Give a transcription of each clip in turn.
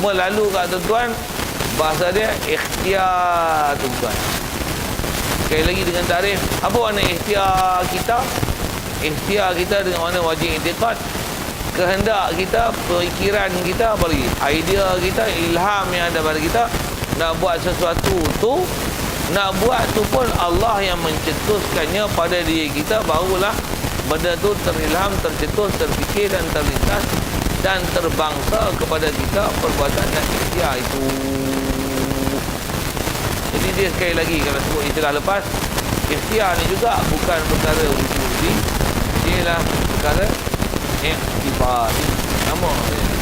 Cuma lalu kat tuan-tuan, bahasa dia ikhtiar tuan-tuan. Sekali lagi dengan tarikh, apa makna ikhtiar kita? Ikhtiar kita dengan makna wajib i'tiqad. Kehendak kita, pemikiran kita, apa lagi? Idea kita, ilham yang ada pada kita nak buat sesuatu tu, nak buat tu pun Allah yang mencetuskannya pada diri kita, barulah benda tu terilham, tercetus, terfikir dan terlintas dan terbangsa kepada kita perbuatan dan ikhtiar itu. Jadi dia sekali lagi kalau sebut istilah lepas, ikhtiar ni juga bukan perkara wujudi, ialah perkara iktifar. Nama dia.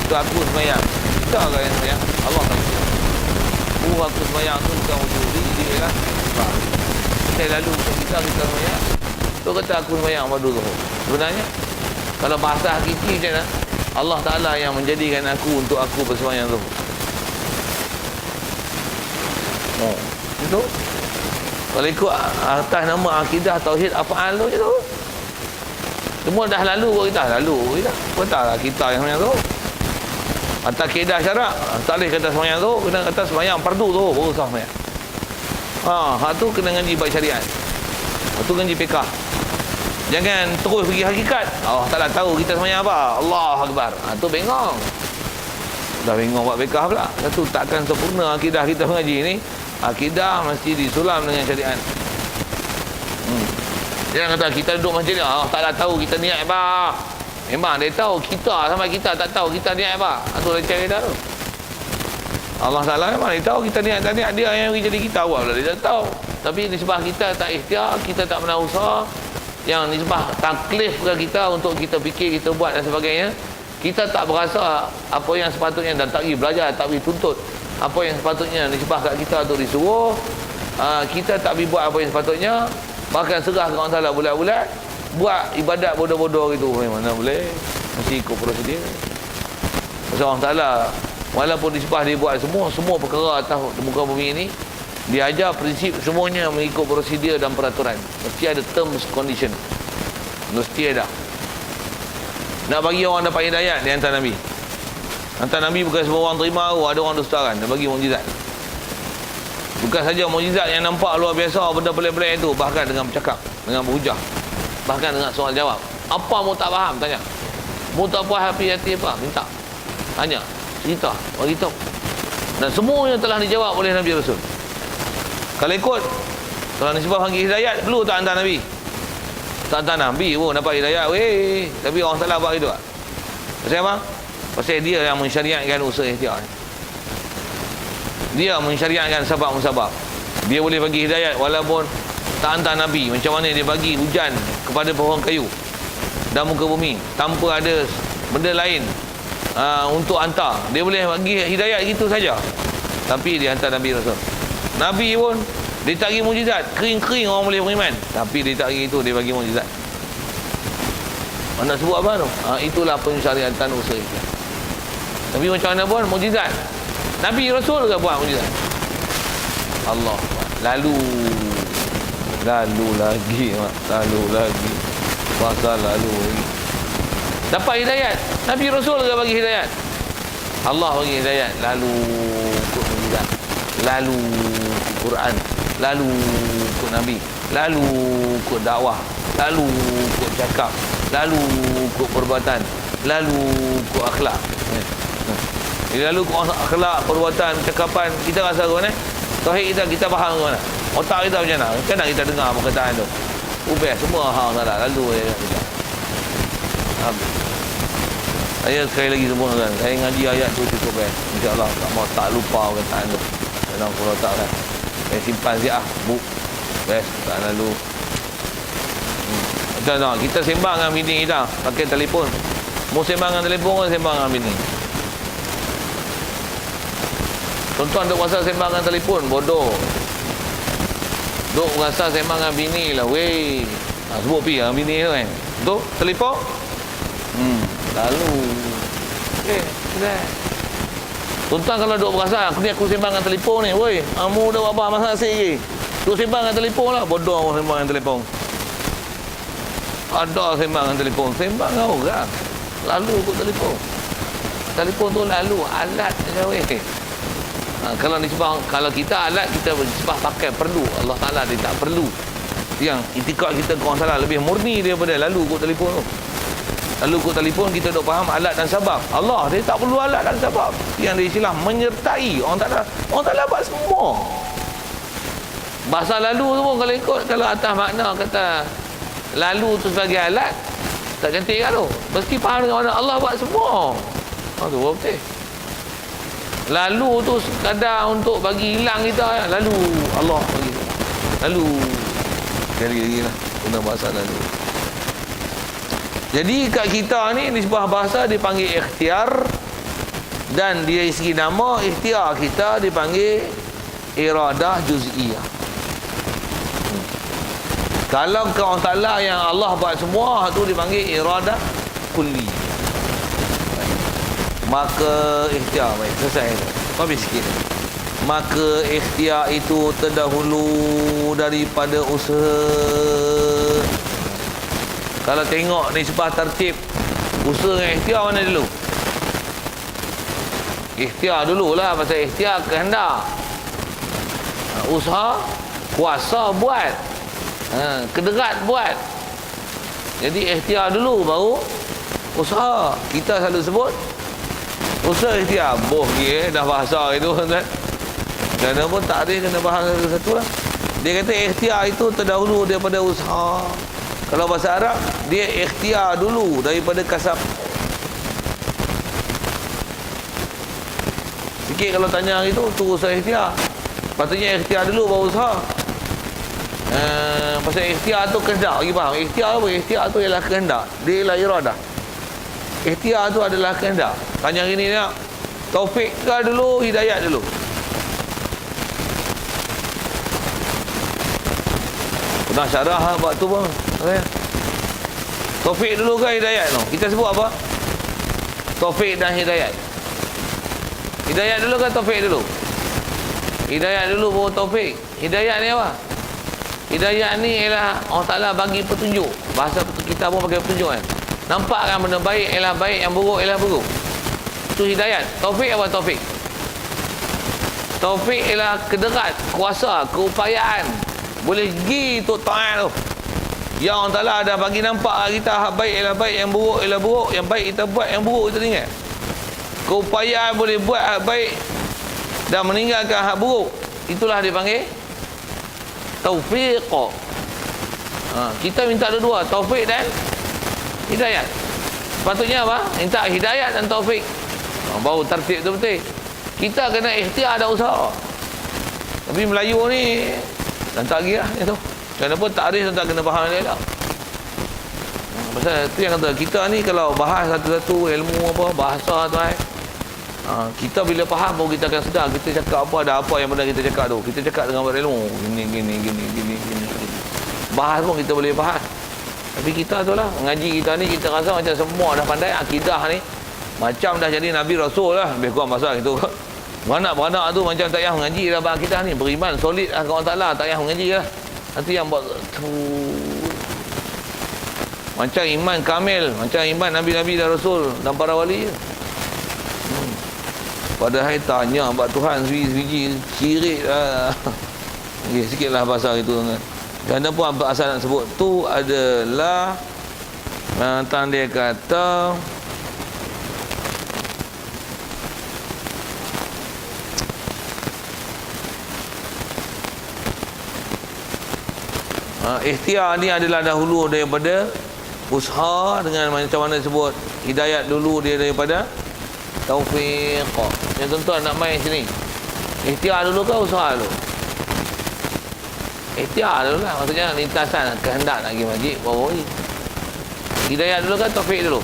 Itu aku semayang. Kita kan yang semayang, Allah tak kira. Aku semayang tu bukan wujudi, dia ialah iktifar. Saya lalu kita semayang, tu kata aku semayang pada zuhur. Sebenarnya kalau bahasa hakiki macam mana? Allah Ta'ala yang menjadikan aku untuk aku bersemayang zuhur. Itu kalau ikut atas nama akidah tauhid af'al tu je tu. Semua dah lalu pun kita lalu kita. Betullah kita yang semayang tu. Atas kaedah syarak tak boleh kata semayang tu, kena kata semayang fardu tu baru sah semayang. Hak tu kena ngaji bab syariat. Hak tu ngaji fiqh. Jangan terus pergi hakikat. Allah Ta'ala tahu kita semayang apa. Allahu Akbar. Tu bengong. Dah bengong buat fiqh pula. Satu takkan sempurna akidah kita mengaji ni. Akidah mesti disulam dengan syariat. Jangan kata kita duduk masjid ni, Allah Ta'ala tahu kita niat apa. Memang dia tahu, kita sampai kita tak tahu kita niat apa. Itu dah cerita tu. Allah Ta'ala memang dia tahu kita niat tak niat, dia yang jadi kita awal dia tak tahu. Tapi nisbah kita tak ikhtiar, kita tak pernah usaha, yang nisbah taklif ke kita untuk kita fikir, kita buat dan sebagainya, kita tak berasa apa yang sepatutnya dan tak pergi belajar, tak pergi tuntut apa yang sepatutnya nisbah kat kita untuk disuruh. Kita tak pergi buat apa yang sepatutnya, bahkan serah ke orang salah bulat-bulat, buat ibadat bodoh-bodoh gitu. Mana boleh, mesti ikut prosedur. Pasal Allah Ta'ala walaupun nisbah dia buat semua perkara atas muka bumi ini, dia ajar prinsip semuanya mengikut prosedur dan peraturan. Mesti ada terms condition, mesti ada. Nak bagi orang dapat hidayat, dia hantar Nabi. Hantar Nabi bukan semua orang terima, ada orang dustakan. Dia bagi mukjizat. Bukan saja mukjizat yang nampak luar biasa, benda pelik-pelik itu, bahkan dengan bercakap, dengan berhujah, bahkan dengan soal jawab. Apa mu tak faham, tanya. Mu tak puas hati apa, minta. Tanya, cerita, beritahu. Dan semuanya telah dijawab oleh Nabi Rasul. Kalau ikut, kalau nisbah panggil hidayat, perlu tak hantar Nabi? Tak hantar Nabi pun dapat hidayat. Weh, tapi orang salah buat itu. Pasal apa? Pasal dia yang mensyariatkan usaha ikhtiar. Dia mensyariatkan sebab-musabab. Dia boleh bagi hidayat walaupun tak hantar Nabi. Macam mana dia bagi hujan kepada pohon kayu dan muka bumi tanpa ada benda lain untuk hantar. Dia boleh bagi hidayat gitu saja. Tapi dia hantar Nabi Rasul. Nabi pun dia tak bagi mukjizat. Kering-kering orang boleh beriman. Tapi dia tak bagi itu, dia bagi mukjizat. Nak sebut apa tu? Itulah pensyariatan usaha ikhtiar. Tapi macam mana pun mukjizat. Nabi Rasul ke buat mukjizat? Allah. Lalu lagi pasal lalu lagi. Dapat hidayat. Nabi Rasul ke bagi hidayat? Allah bagi hidayat. Lalu ikut mukjizat, lalu Quran, lalu ikut Nabi, lalu ikut dakwah, lalu ikut cakap, lalu ikut perbuatan, lalu ikut akhlak. Lalu akhlak, perbuatan, cakapan, kita rasa ke mana? Tauhid kita faham ke mana? Otak kita macam mana? Macam mana kita dengar perkataan tu? Ubah semua hang tak ada. Lalu kita habis. Saya sekali lagi sempurnakan. Saya ngaji ayat tu cukup InsyaAllah tak lupa perkataan tu dalam Quran tak kan. Saya simpan siap buk. Best tak lalu. Macam kita sembang dengan bini kita pakai telefon. Mau sembang dengan telefon kan sembang dengan bini. Tuan-tuan duk rasa sembang dengan telefon, bodoh. Duk rasa sembang dengan bini lah, weh. Sebut pergi dengan bini tu kan. Duk, telefon. Lalu. Sudah. Tuan-tuan kalau duk berasa, aku sembang dengan telefon ni, weh. Kamu dah apa masa asyik. Duk sembang dengan telefon lah, bodoh aku sembang dengan telefon. Ada sembang dengan telefon, sembang dengan orang. Lalu ikut telefon. telefon tu lalu alat weh. Kalau nisbah, kalau kita alat, kita nisbah pakai perlu. Allah Ta'ala dia tak perlu. Yang itikad kita kau salah lebih murni daripada lalu kot telefon tu. Lalu kot telefon kita duk faham alat dan sebab. Allah dia tak perlu alat dan sebab. Yang dia istilah menyertai. Orang Ta'ala buat semua. Bahasa lalu tu pun kalau ikut, kalau atas makna kata lalu tu sebagai alat, tak cantik kan tu. Mesti faham dengan mana Allah buat semua. Tu betul. Lalu tu sekadar untuk bagi hilang kita. Lalu Allah bagi. Lalu lagi lah guna bahasa lalu. Jadi kat kita ni sebuah bahasa dipanggil ikhtiar, dan dia segi nama ikhtiar kita dipanggil iradah juz'iyah. Kalau kau Ta'ala yang Allah buat semua tu dipanggil iradah kulli. Maka ikhtiar, baik, selesai. Habis sikit. Maka ikhtiar itu terdahulu daripada usaha. Kalau tengok ni sebab tertib usaha dengan ikhtiar mana dulu? Ikhtiar dululah, pasal ikhtiar kehendak. Usaha, kuasa buat. Kederat buat. Jadi ikhtiar dulu baru usaha. Kita selalu sebut usaha ikhtiar. Boh dah bahasa itu kan. Kerana pun tak ada kena bahasa satu lah. Dia kata ikhtiar itu terdahulu daripada usaha. Kalau bahasa Arab, dia ikhtiar dulu daripada kasab. Sikit kalau tanya itu, tu usaha ikhtiar. Patutnya ikhtiar dulu baru usaha. Pasal ikhtiar tu kehendak. Bagi faham? Ikhtiar apa? Ikhtiar tu ialah kehendak. Dia ialah iradah. Ikhtiar tu adalah kehendak. Tanya hari ni nak taufik ke dulu, hidayat dulu? Pernah syarah buat tu pun. Taufik dulu ke hidayat tu? Kita sebut apa? Taufik dan hidayat. Hidayat dulu ke taufik dulu? Hidayat dulu baru taufik. Hidayat ni apa? Hidayat ni ialah Allah Ta'ala bagi petunjuk. Bahasa kita pun pakai petunjuk kan. Nampak kan benda baik ialah baik, yang buruk ialah buruk. Itu hidayat. Taufik apa taufik? Taufik ialah kederat, kuasa, keupayaan. Boleh pergi untuk ta'at tu. Yang Allah Ta'ala dah bagi nampak kita hak baik ialah baik, yang buruk ialah buruk. Yang baik kita buat, yang buruk kita tinggal. Keupayaan boleh buat hak baik dan meninggalkan hak buruk. Itulah dipanggil taufiq. Kita minta dua-dua, taufik dan hidayat. Sepatutnya apa? Minta hidayat dan taufik. Baru tertib tu betul. Kita kena ikhtiar dan usaha. Tapi Melayu ni lantak lagi lah tu. Kenapa takrif tak kena faham dia lah. Pasal tu yang kata kita ni kalau bahas satu-satu ilmu apa bahasa tu kita bila faham baru kita akan sedar kita cakap apa, ada apa yang benar kita cakap tu. Kita cakap dengan berilmu gini. Bahas pun kita boleh bahas. Tapi kita tu lah ngaji kita ni kita rasa macam semua dah pandai akidah ni. Macam dah jadi Nabi Rasul lah. Lebih kurang pasal itu. Beranak-beranak tu macam tak payah mengaji dah akidah ni. Beriman solid lah kawan Ta'ala. Tak payah mengaji lah. Nanti yang buat tu macam iman kamil, macam iman Nabi-Nabi dan Rasul dan para wali. Padahal tanya buat Tuhan suji syirik lah. Okay, sikit lah bahasa itu. Kerana pun asal nak sebut tu adalah tentang dia kata ikhtiar ni adalah dahulu daripada usaha, dengan macam mana sebut hidayat dulu dia daripada taufiq. Yang tuan-tuan nak main sini, ikhtiar dulu ke usaha dulu? Ikhtiar dulu lah, maksudnya lintasan kehendak nak pergi masjid baru pergi. Hidayat dulu ke taufik dulu?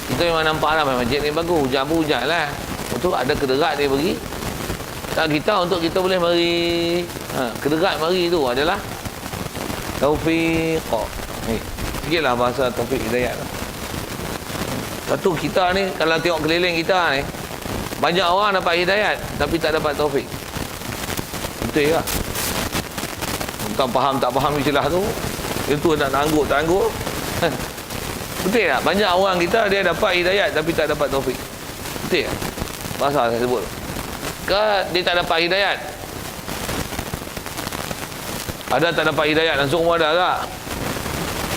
Kita memang nampak lah masjid ni bagus, hujan lah. Untuk ada kederat dia pergi. Tak kita untuk kita boleh mari kederat mari tu adalah taufiq. Sikitlah bahasa taufik hidayat lah. Satu kita ni kalau tengok keliling kita ni banyak orang dapat hidayat tapi tak dapat taufik. Betul lah. Bukan faham tak faham istilah tu. Itu nak angguk tak angguk. Betul tak? Banyak orang kita dia dapat hidayat tapi tak dapat taufik. Betul tak? Bahasa saya sebut. Ke dia tak dapat hidayat? Ada tak dapat hidayat langsung pun ada tak?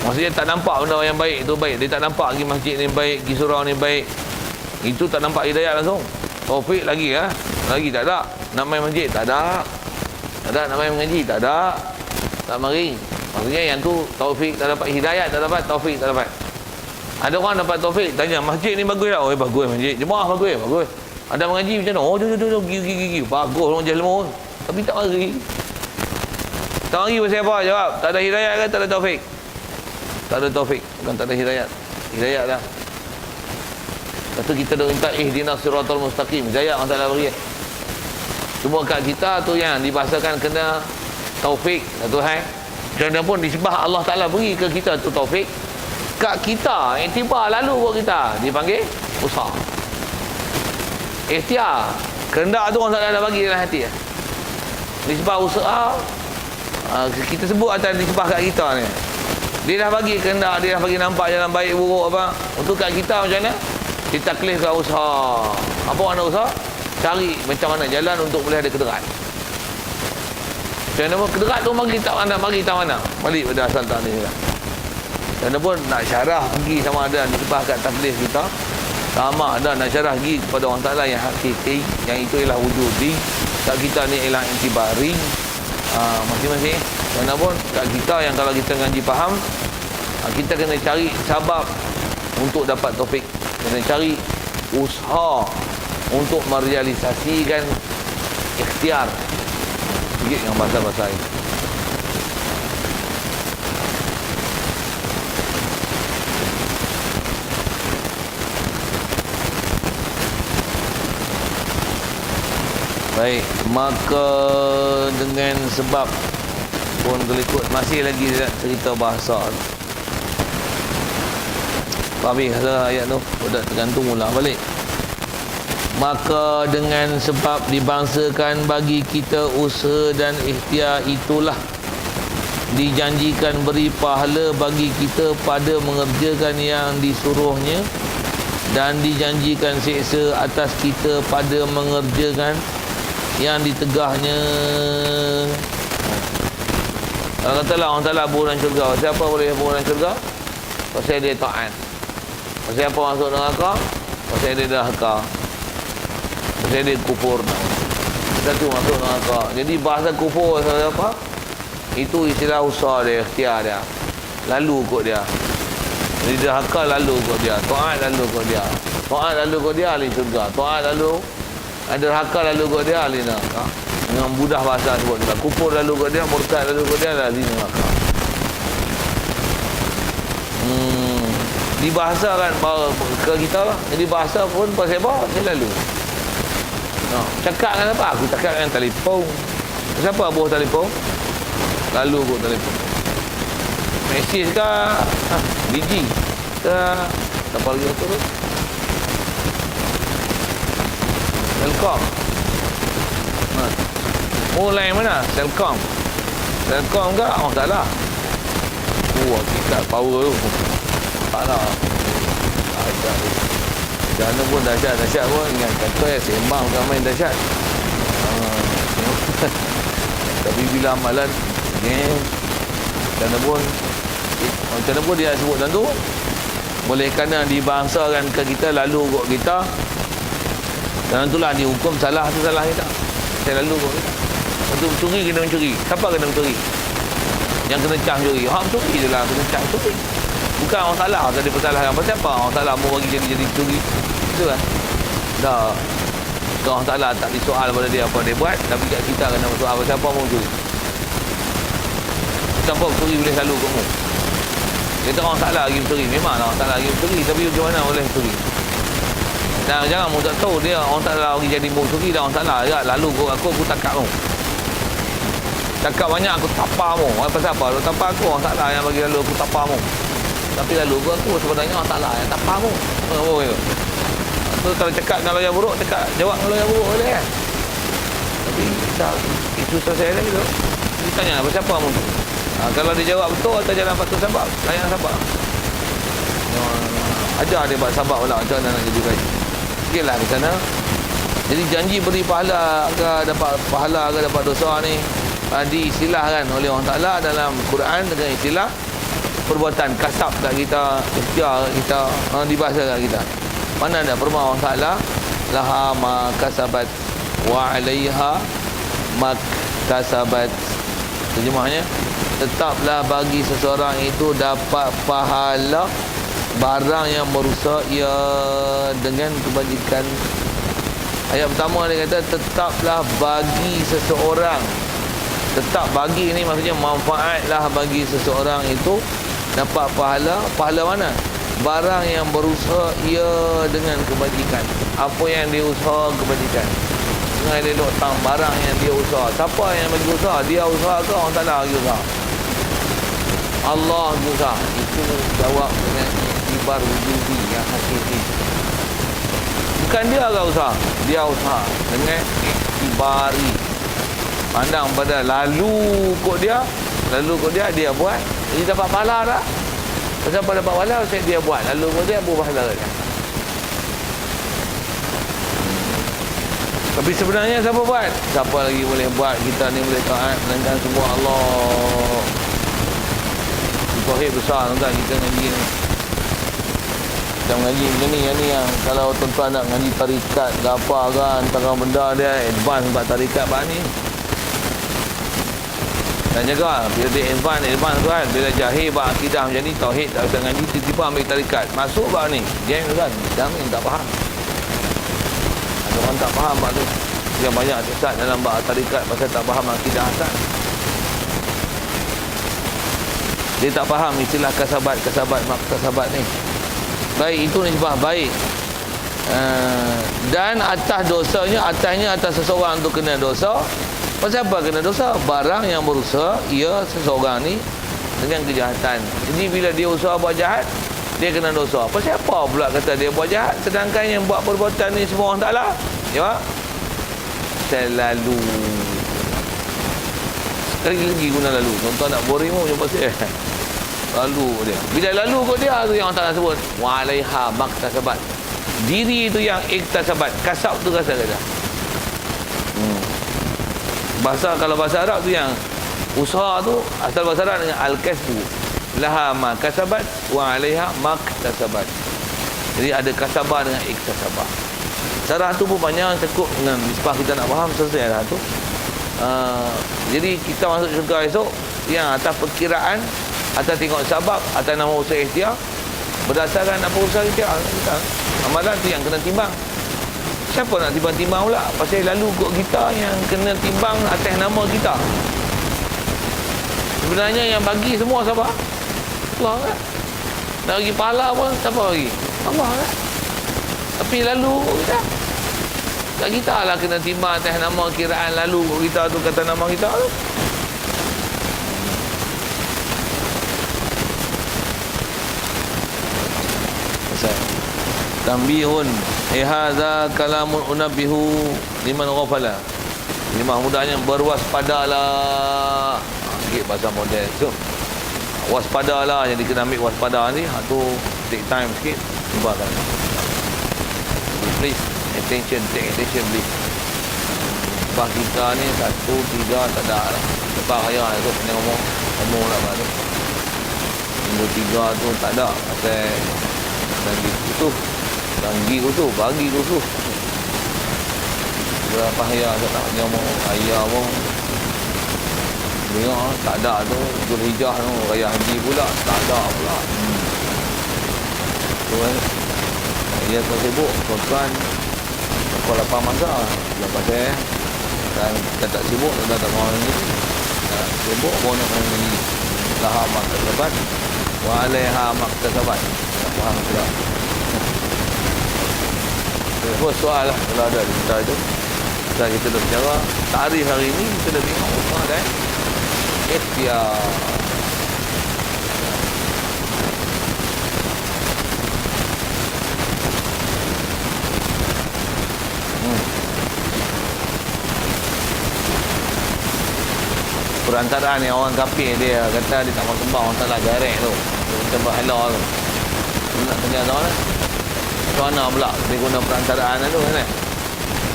Maksudnya tak nampak benda yang baik tu baik. Dia tak nampak pergi masjid ni baik, pergi surau ni baik. Itu tak nampak hidayat langsung. Taufik lagi lah. Lagi tak ada. Nak main masjid? Tak ada. Tak ada. Nak main mengaji? Tak ada. Tak mari. Maksudnya yang tu taufik tak dapat, hidayat tak dapat, taufik tak dapat. Ada orang dapat taufik, tanya masjid ni bagus tak? Oh bagus masjid. Jemaah bagus, bagus. Ada mengaji macam mana? Oh jom gigi. Bagus orang jelma. Tapi tak mari. Tak mari pasal apa? Jawab. Tak ada hidayat ke tak ada taufik? Tak ada taufik. Bukan tak ada hidayat. Hidayat dah. Lepas tu kita dah minta ihdinas siratal mustaqim. Hidayat masalah beri. Cuma kat kita tu yang dibahasakan kena taufik. Tuhan. Dan pun disebah Allah Ta'ala beri ke kita tu taufik. Kat kita, iktibar lalu buat kita. Dipanggil usaha. Ikhtiar. Kehendak tu orang tak ada bagi dalam hati. Disebah usaha. Kita sebut atas disebah kat kita ni. Dia dah bagi kehendak, dia dah bagi nampak jalan baik buruk apa. Untuk kat kita macam mana? Ditaklifkan usaha. Apa makna usaha? Cari macam mana jalan untuk boleh ada kederat. Macam mana kederat tu bagi tak mana, bagi tak mana. Balik pada asal tak ni lah. Dan pun nak syarah pergi sama ada disebah kat taklif kita, sama ada nak syarah pergi kepada orang Ta'ala yang hakiki, yang itu ialah wujudi. Kat kita ni ialah intibari. Masing-masing. Dan pun kat kita yang kalau kita ngaji faham, kita kena cari sebab untuk dapat taufik. Kena cari usaha untuk merealisasikan ikhtiar. Sikit dengan bahasa-bahasa ini. Baik, maka dengan sebab pun terikut masih lagi cerita bahasa. Habis ayat tu, dah tergantung ulang balik. Maka dengan sebab dibangsakan bagi kita usaha dan ikhtiar itulah dijanjikan beri pahala bagi kita pada mengerjakan yang disuruhnya, dan dijanjikan seksa atas kita pada mengerjakan yang ditegahnya. Kalau katalah orang Ta'ala buruan syurga, siapa boleh buruan syurga? Pasal dia ta'an. Pasal apa masuk neraka? Pasal dia dahaka. Pasal dia kufur. Satu masuk neraka. Jadi bahasa kufur pasal apa? Itu istilah usaha dia, ikhtiar dia. Lalu kot dia. Jadi dahaka lalu kot dia. Ta'an lalu kot dia. Ta'an lalu kot dia ahli syurga. Ta'an lalu ada haka lalu kot dia ahli neraka. Dengan mudah bahasa sebut juga. Kufur lalu kot dia, murtad lalu kot dia ahli neraka. Dibahasakan ke kita lah. Jadi bahasa pun pasal apa? Pasal lalu. Cakap dengan apa? Aku cakap dengan telefon. Siapa buah telefon? Lalu kot telefon. Mesej ke? Biji ke? Apa lagi tu? Telkom. Mulai mana? Telkom. Telkom ke? Oh tak lah. Kita power tu. Tak lah. Dahsyat tu. Jana pun dahsyat pun. Ingat kata sembang bukan main dahsyat. Tapi bila amalan jana pun macam mana pun dia sebut tentu boleh kerana dibangsakan ke kita lalu kot kita. Dan itulah dihukum salah tu salah kita. Saya lalu kot kita. Untuk mencuri kena mencuri. Siapa kena mencuri? Yang kena cah mencuri. Hak mencuri je lah kena cah mencuri. Bukan orang salah tadi bersalah apa siapa? Orang salah mau bagi jadi mencuri. Itu kan. Dah. Orang salah tak disoal pada dia apa dia buat, tapi kat kita kena soal apa siapa mau mencuri. Siapa mencuri boleh lalu kamu. Kita orang salah lagi mencuri. Memanglah orang salah lagi mencuri, tapi bagaimana boleh mencuri? Dan jangan mu tak tahu dia orang salah lagi jadi mencuri dah orang salah ya, lalu aku takak mu. Cakap banyak aku tapar mu. Pasal apa? Lu tapar aku orang salah yang bagi lalu aku tapar mu. Tapi lalu aku sebenarnya orang salah yang tapar mu. Oh ya. Tu kalau cakap dengan lawyer buruk, cakap jawab dengan lawyer buruk boleh kan? Tapi dah itu selesai dah gitu. Dia tanya apa siapa mu? Kalau dia jawab betul atau jalan patut sebab layan siapa? Ajar dia buat sabar pula macam mana nak jadi baik. Sikitlah ke sana. Jadi janji beri pahala ke dapat pahala ke dapat dosa ni diistilahkan oleh Allah Ta'ala dalam Quran dengan istilah perbuatan kasab kat kita, ikhtiar kita, dibahasa kat kita. Mana ada firman Allah Ta'ala, laha ma kasabat wa 'alaiha maktasabat. Terjemahnya, tetaplah bagi seseorang itu dapat pahala barang yang merusak ia dengan kebajikan. Ayat pertama dia kata tetaplah bagi seseorang. Tetap bagi ni maksudnya manfaatlah bagi seseorang itu dapat pahala. Pahala mana? Barang yang berusaha ia dengan kebajikan. Apa yang dia usaha kebajikan. Jangan dia duk tang barang yang dia usaha. Siapa yang bagi usaha? Dia usaha ke orang Ta'ala bagi usaha? Allah bagi usaha. Itu jawab dengan iktibar wujudi yang hakiki. Bukan dia agak usaha, dia usaha dengan iktibari. Pandang pada lalu kot dia dia buat, jadi dapat pahala tak? Pasal pada dapat pahala saya dia buat, lalu kot dia buat pahala dia. Tapi sebenarnya siapa buat? Siapa lagi boleh buat? Kita ni boleh taat melainkan semua Allah. Tauhid besar tuan kita ngaji ni. Kita mengaji macam ni, yang kalau tuan-tuan nak ngaji tarikat ke apa ke, antara benda dia advance buat tarikat bahan ni. Dan jaga, bila dia advance tuan, bila jahil buat akidah macam ni, tauhid tak usah ngaji, tiba-tiba ambil tarikat. Masuk bahan ni, dia tuan, jangan tak faham. Ada orang tak faham bahan tu. Yang banyak sesat dalam bahan tarikat pasal tak faham akidah asal. Dia tak faham istilah kasabat, maktasabat ni. Baik itu nisbah baik. Dan atas dosanya, atas seseorang tu kena dosa. Pasal apa kena dosa? Barang yang berusaha ia seseorang ni dengan kejahatan. Jadi bila dia usaha buat jahat, dia kena dosa. Pasal apa pula kata dia buat jahat, sedangkan yang buat perbuatan ni semua orang Ta'ala? Ya. Selalu. Sekali lagi guna lalu. Tuan-tuan nak boring pun jumpa saya. Lalu dia. Bila lalu kot dia tu yang Allah Ta'ala sebut. Walaiha maktasabat. Diri tu yang iktasabat. Kasab tu kasab kata. Kalau bahasa Arab tu yang usaha tu, asal bahasa Arab dengan al-kasbu. Laha makasabat wa alaiha maktasabat. Jadi ada kasabah dengan iktasabah. Sarah tu pun banyak cukup dengan nisbah kita nak faham selesai dah tu. Jadi kita masuk syurga esok yang atas perkiraan, atas tengok sabab, atas nama usaha ikhtiar, berdasarkan apa usaha ikhtiar kita. Amalan tu yang kena timbang. Siapa nak timbang-timbang pula? Pasal lalu kot kita yang kena timbang atas nama kita. Sebenarnya yang bagi semua siapa? Allah kan? Nak bagi pahala pun siapa bagi? Allah kan? Tapi lalu kita, tak kita lah kena timbang atas nama kiraan lalu kita tu, kata nama kita tu. Tambihun hadza kalamun unabbihu liman ghafala. Lima mudahnya berwaspadalah. Sikit bahasa modern tu. Waspadalah, jadi kena ambil waspada ni. Tu take time sikit. Cubakan. Please attention, take attention please. Sebab kita ni 1, 3 tak ada lah. Lepas raya tu kena ngomong lah tu. Minggu 3 tu tak ada. Pasal lagi tu. Bagi tu, berapa ayah tak nak nyamuk ayah pun dengar tak ada tu. Zulhijjah tu raya haji pula tak ada pula. Tu kan dia tu sibuk tuan pukul 8 masa lepas saya dan kita tak sibuk, kita tak mahu ni sibuk pun nak ni laha maktasabat wa alaiha maktasabat. Tak faham pula. Soal lah kalau ada kita itu. Dan kita dah bicara tarikh hari ini, kita dah tengok usaha dan ikhtiar. Perantaraan yang orang kafir dia kata dia tak mahu sembah orang tak nak garek tu. Dia sembah Allah tu. nak tanya tahu lah. Macam mana pula dia guna perantaraan tu kan?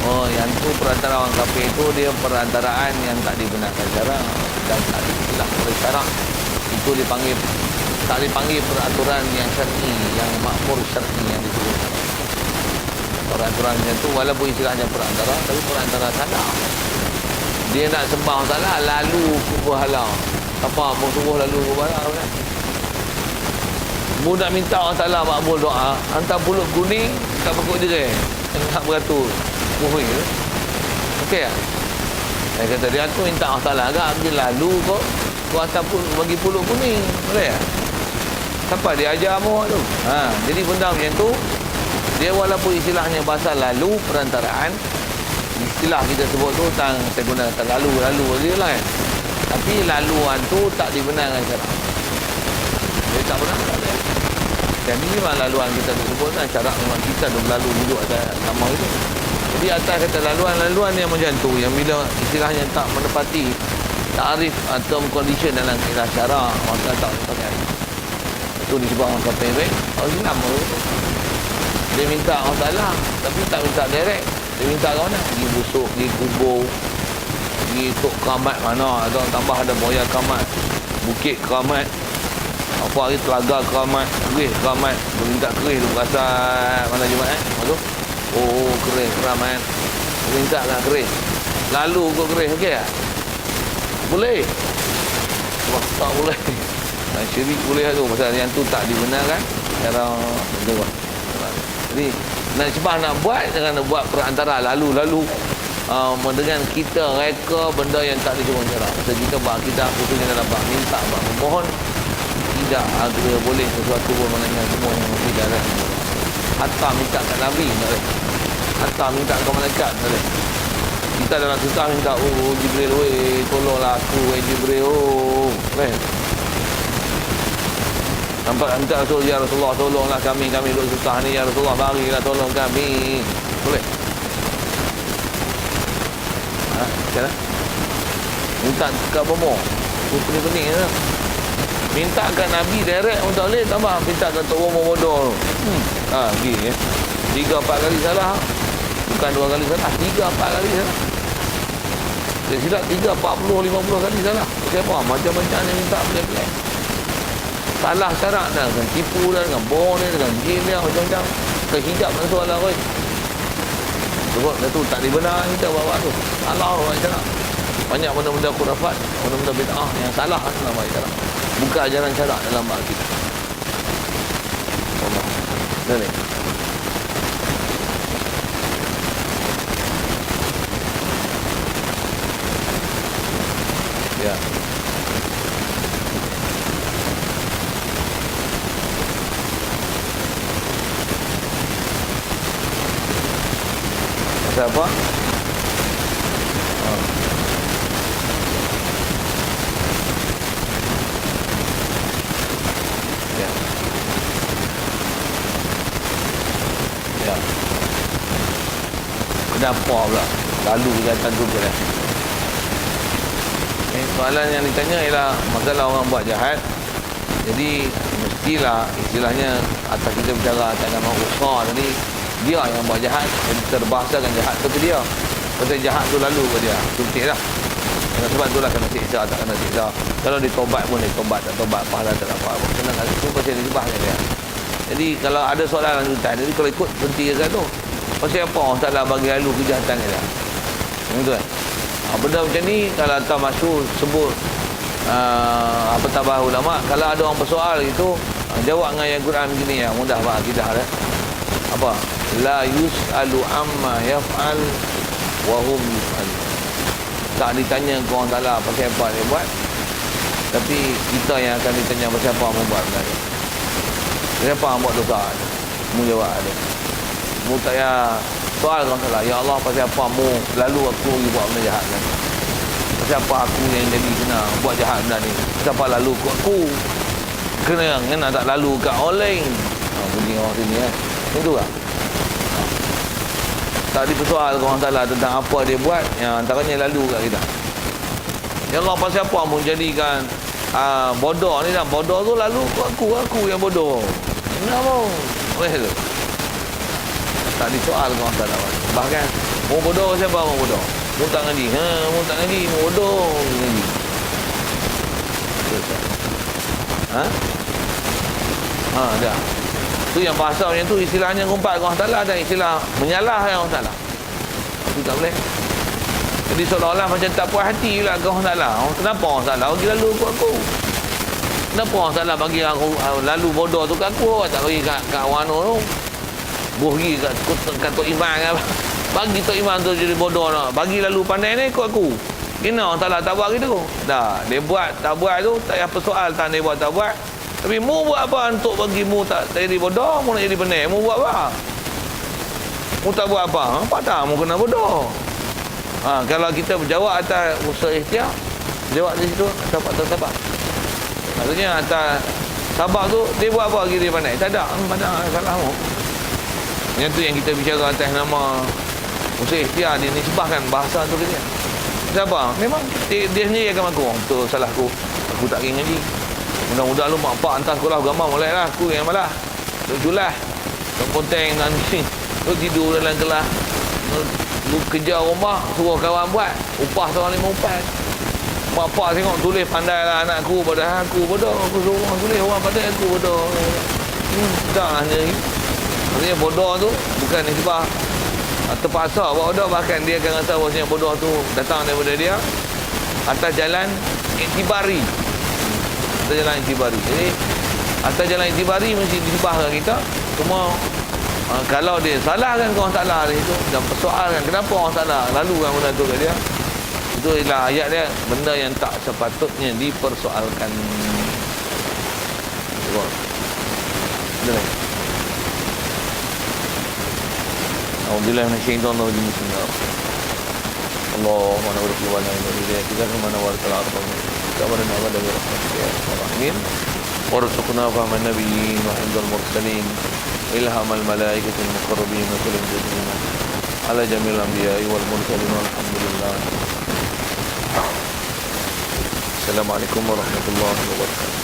Oh, yang tu perantara orang kafir tu dia perantaraan yang tak dibenarkan syarak dan tak diistilah oleh syarak. Itu dipanggil, tak dipanggil peraturan yang syar'i, yang makmur syar'i yang disebut. Peraturannya tu walaupun istilahnya perantara, tapi perantara salah. Dia nak sembah salah lalu kubur halal. Apa pun suruh lalu kubur halal kan? Mu nak minta orang salah makbul doa, hantar pulut kuning kat pokok jerai. Tak beratur. Muhri ke? Okey tak? Saya kata dia, aku minta orang salah agak, pergi lalu kau hantar bagi pulut kuning. Boleh tak? Siapa dia ajar mu tu? Jadi benda macam tu, dia walaupun istilahnya bahasa lalu, perantaraan, istilah kita sebut tu saya guna kata lalu dia lah kan. Tapi laluan tu tak dibenarkan syarak. Dia tak benar tak ada. Dan ini memang laluan kita tersebut kan, syarak memang kita dah berlalu duduk atas nama itu. Jadi atas kata laluan yang macam tu, yang bila istilahnya tak menepati ta'rif atau condition dalam kaedah syarak, maka tak pakai. Itu disebut orang kafir baik. Orang Islam tu. Dia minta orang salah, tapi tak minta direct. Dia minta kat mana? Pergi busuk, pergi kubur, pergi tok keramat mana, ada tambah ada boya keramat, bukit keramat, apa lagi telaga keramat, kerih keramat. Dia minta kerih tu perasan mana Jumaat tu. Oh, kerih keramat. Dia minta nak kerih. Lalu kau kerih, okey tak? Boleh. Wah, tak boleh. Syirik boleh tu, pasal yang tu tak dibenarkan cara tu. Jadi nak sebab nak buat, jangan nak buat perantara lalu dengan kita reka benda yang tak disebut syarak. Pasal kita kita khususnya dalam bab minta, bab memohon, tidak ada boleh sesuatu pun mengenai semua yang tidak ada. Hatta minta kat Nabi tak boleh. Hatta minta kat malaikat tak boleh. Kita dalam susah minta, oh Jibril, tolonglah aku, Jibril, boleh. Nampak minta Rasul, ya Rasulullah tolonglah kami duduk susah ni, ya Rasulullah barilah tolong kami. Boleh? Macam mana? Minta kat bomoh. Pening-pening je. Minta kat Nabi direct pun tak boleh, tambah minta kat tok bomoh bodoh. Pergi 3-4 kali salah. Bukan 2 kali salah, 3-4 kali salah. Dia silap 30-40 kali salah. Siapa? Macam-macam dia minta pelik-pelik. Salah syarak dah, dengan tipu dah, dengan bohong dia, dengan jin dia, macam-macam. Kehijab dan soalan lain. Sebab tu tak dibenar kita bawa tu. Salah orang syarak. Banyak benda-benda khurafat, benda-benda bid'ah yang salah dalam syarak. Bukan ajaran syarak dalam bab kita. Allah. Boleh. Ya. Pasal apa? Ya. Ya. Kenapa pula? Lalu kejahatan tu pula. Soalan yang ditanya ialah masalah orang buat jahat. Jadi mestilah istilahnya atas kita bercara atas nama usaha tadi, dia yang buat jahat, terbahasakan jahat tu dia. Pasal jahat tu lalu ke dia, suntik lah. Sebab tu lah kena siksa, tak kena siksa. Kalau dia tobat pun dia tobat, tak tobat pahala tak apa. Senang kat situ pasal dia sebahkan dia. Jadi kalau ada soalan lanjutan, jadi kalau ikut berhenti ke tu, pasal apa orang salah bagi lalu kejahatan dia. Macam tu kan. Benda macam ni kalau tak masyhur sebut apa tabah ulama, kalau ada orang bersoal itu jawab dengan ayat Quran begini ya, mudah pak akidah dah. Apa? La yus'alu amma yaf'al wa hum yus'alun. Tak ditanya ke orang salah pasal apa dia buat, tapi kita yang akan ditanya pasal apa mu buat benda ni. Kenapa mu buat dosa? Mu jawab dia. Mu tak ya soal orang salah, ya Allah pasal apa mu lalu aku pergi buat benda jahat kan? Pasal apa aku yang jadi kena buat jahat benda ni? Pasal apa lalu aku kena tak lalu kat orang lain? Bunyi orang sini kan? Itu lah. Tak dipersoal orang salah tentang apa dia buat, yang antaranya lalu kat kita. Ya Allah pasal apa mu jadikan bodoh ni dah? Bodoh tu lalu aku yang bodoh. Benar pun. Boleh tu. Tak disoal kau tak dapat. Bahkan mau bodoh siapa mau bodoh? Mau tak ngaji. Mau tak ngaji, mau bodoh ngaji. Ha? Dah. Tu yang bahasa macam tu istilahnya ngumpat dengan Allah Taala dan istilah menyalahkan Allah Taala. Itu tak boleh. Jadi seolah-olah macam tak puas hati pula ke Allah Taala. Kenapa Allah Taala bagi lalu aku? Kenapa Allah Taala bagi aku lalu bodoh tu kat aku, tak bagi kat kawan tu? Buh pergi kat Tok Iman kan. Bagi Tok Iman tu jadi bodoh nak. Bagi lalu pandai ni ikut aku. Kena Allah Taala tak buat gitu. Dah, dia buat tak buat tu tak payah persoal tak dia buat tak buat. Tapi mu buat apa untuk bagi mu tak jadi bodoh, mu nak jadi pandai? Mu buat apa? Mu tak buat apa? Apa tak mu kena bodoh? Kalau kita berjawab atas usaha ikhtiar, jawab di situ atas faktor sabab. Maksudnya atas sabab tu dia buat apa lagi dia pandai? Tak ada. Pandai salah mu. Yang tu yang kita bicara atas nama usaha ikhtiar, dia nisbahkan bahasa tu ke dia. Siapa? Memang dia sendiri akan mengaku, betul salah aku tak ingin ngaji. Mudah-mudahan lu mak pak hantar sekolah agama mulai lah. Aku yang malah duk julah duk ponteng nanti duk tidur dalam kelas, lu kerja rumah suruh kawan buat upah seorang 5 upah. Mak pak tengok tulis pandai lah anak aku, padahal aku bodoh. Aku suruh orang tulis orang pandai, aku bodoh. Tak lah ni. Maksudnya bodoh tu bukan nisbah terpaksa buat bodoh, bahkan dia akan rasa bahawasanya bodoh tu datang daripada dia atas jalan iktibari. Atas jalan iktibari. Jadi atas jalan iktibari mesti disebahkan kita. Cuma kalau dia salahkan orang Ta'ala itu dan persoalkan kenapa orang Ta'ala lalukan benda tu ke dia, itu ialah ayat dia, benda yang tak sepatutnya dipersoalkan. Alhamdulillah minasyaitonir rajim. Allahumma nawwir qulubana bil hidayah kita kemana wartal arqam kabarna wa dawi rahmatin warzuqna fahman nabiyyin wa hifdzal mursalin ilhamal malaikatil muqarrabin wa kullu jadidin ala jamil anbiya'i wal mursalin walhamdulillah. Assalamualaikum warahmatullahi wabarakatuh.